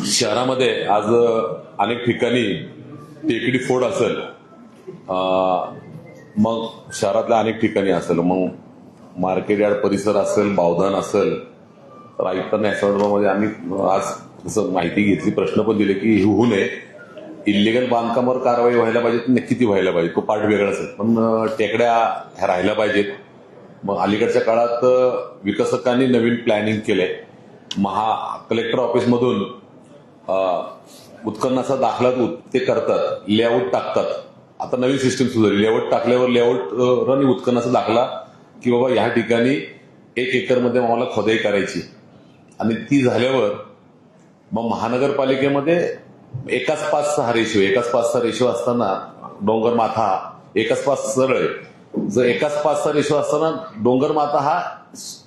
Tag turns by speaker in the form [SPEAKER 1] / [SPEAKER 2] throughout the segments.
[SPEAKER 1] शहरामध्ये आज अनेक ठिकाणी टेकडी फोड असेल, मग शहरातल्या अनेक ठिकाणी असेल, मग मार्केट यार्ड परिसर असेल, बावधान असेल, तर आयुक्तांना या संदर्भामध्ये आम्ही आज जसं माहिती घेतली, प्रश्न पण दिले की होऊ नये, इलिगल बांधकामावर कारवाई व्हायला पाहिजे, नक्की ती व्हायला पाहिजे, तो पार्ट वेगळाच आहे, पण टेकड्या ह्या राहायला पाहिजेत. मग अलीकडच्या काळात विकसकांनी नवीन प्लॅनिंग केलंय. कलेक्टर ऑफिसमधून उत्खननाचा दाखला ते करतात, लेआउट टाकतात. आता नवीन सिस्टीम सुधारली, लेआउट टाकल्यावर लेआउट आणि उत्खननाचा दाखला की बाबा ह्या ठिकाणी 1 एकरमध्ये आम्हाला खोदाई करायची, आणि ती झाल्यावर मग महानगरपालिकेमध्ये एकाच 5-6 रेशो असताना डोंगर माथा एकाच 5 सरळ आहे. जर एकाच 5-6 रेशो असताना डोंगर माथा हा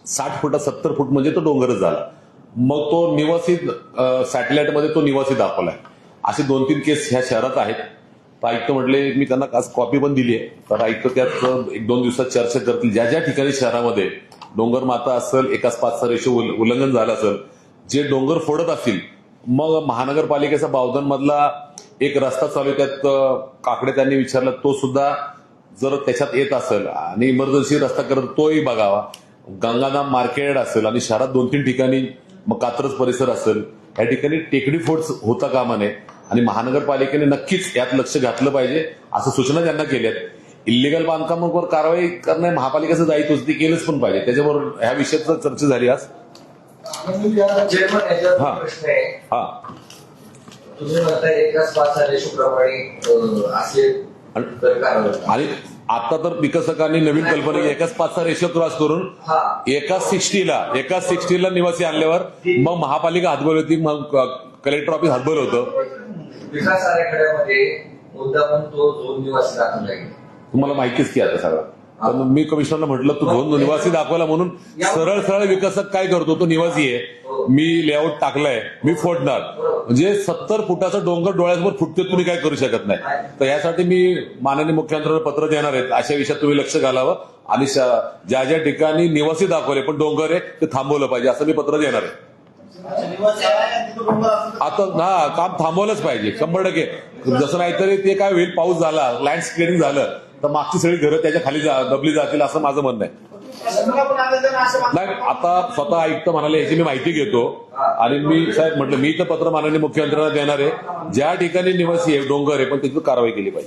[SPEAKER 1] 60 फूट 70 फूट म्हणजे तो डोंगरच झाला. मग तो निवासी सॅटेलाइटमध्ये तो निवासी दाखवलाय. असे 2-3 केस ह्या शहरात आहेत. तर आयुक्त म्हटले, मी त्यांना आज कॉपी पण दिली आहे, तर आयुक्त त्यात 1-2 दिवसात चर्चा करतील. ज्या ज्या ठिकाणी शहरामध्ये डोंगर माता असेल, एकाच 5-6 रेशो उल्लंघन झालं असेल, जे डोंगर फोडत असतील, मग महानगरपालिकेचा बावधन मधला एक रस्ता चालू आहे, त्यात काकडे त्यांनी विचारला, तो सुद्धा जर त्याच्यात येत असेल आणि इमर्जन्सी रस्ता करत तोही बघावा. गंगाधाम मार्केट असेल आणि शहरात 2-3 ठिकाणी, मग कात्रज परिसर असेल, या ठिकाणी टेकडी फोड होता कामा नये, आणि महानगरपालिकेने नक्कीच यात लक्ष घातलं पाहिजे, असं सूचना त्यांना केल्यात. इलिगल बांधकामावर कारवाई करणे महापालिकेचं दायित्व ते केलंच पण पाहिजे. त्याच्याबरोबर ह्या विषयाची चर्चा झाली आज. हा,
[SPEAKER 2] तुम्ही म्हणता एकाच 5 रेशोप्रमाणे असे,
[SPEAKER 1] आणि आता तर विकसकांनी नवीन कल्पना की एकाच 5-6 रेशो क्रॉस करून एकाच 60ला निवासी आणल्यावर मग महापालिका हातबल होती, मग कलेक्टर ऑफिस हातबल होतं.
[SPEAKER 2] विकास आराखड्यामध्ये मुद्दा पण तो 2 निवासी दाखवला आहे.
[SPEAKER 1] तुम्हाला माहितीच की आता सगळं. पण मी कमिशनरला म्हटलं, तू 2 निवासी दाखवला म्हणून सरळ विकसक काय करतो, तो निवासी आहे, मी लेआउट टाकलाय, मी फोडणार, म्हणजे 70 फुटाचा डोंगर डोळ्यासमोर फुटते, तुम्ही काय करू शकत नाही. तर यासाठी मी माननीय मुख्यमंत्र्यांना पत्र देणार आहेत, अशा विषयात तुम्ही लक्ष घालावं, आणि ज्या ज्या ठिकाणी निवासी दाखवले पण डोंगर आहे ते थांबवलं पाहिजे, असं मी पत्र देणार आहे. आता काम थांबवलंच पाहिजे 100%. जसं नाहीतरी ते काय होईल, पाऊस झाला, लँडस्केडिंग झालं, तर मागची सगळी घरं त्याच्या खाली दबली जातील, असं माझं म्हणणं आहे. नाही, आता स्वतः आयुक्त म्हणाले, याची मी माहिती घेतो, आणि मी साहेब म्हटलं, मी तर पत्र माननीय मुख्यमंत्र्यांना देणार आहे, ज्या ठिकाणी निवासी आहे, डोंगर आहे, पण त्याची कारवाई केली पाहिजे.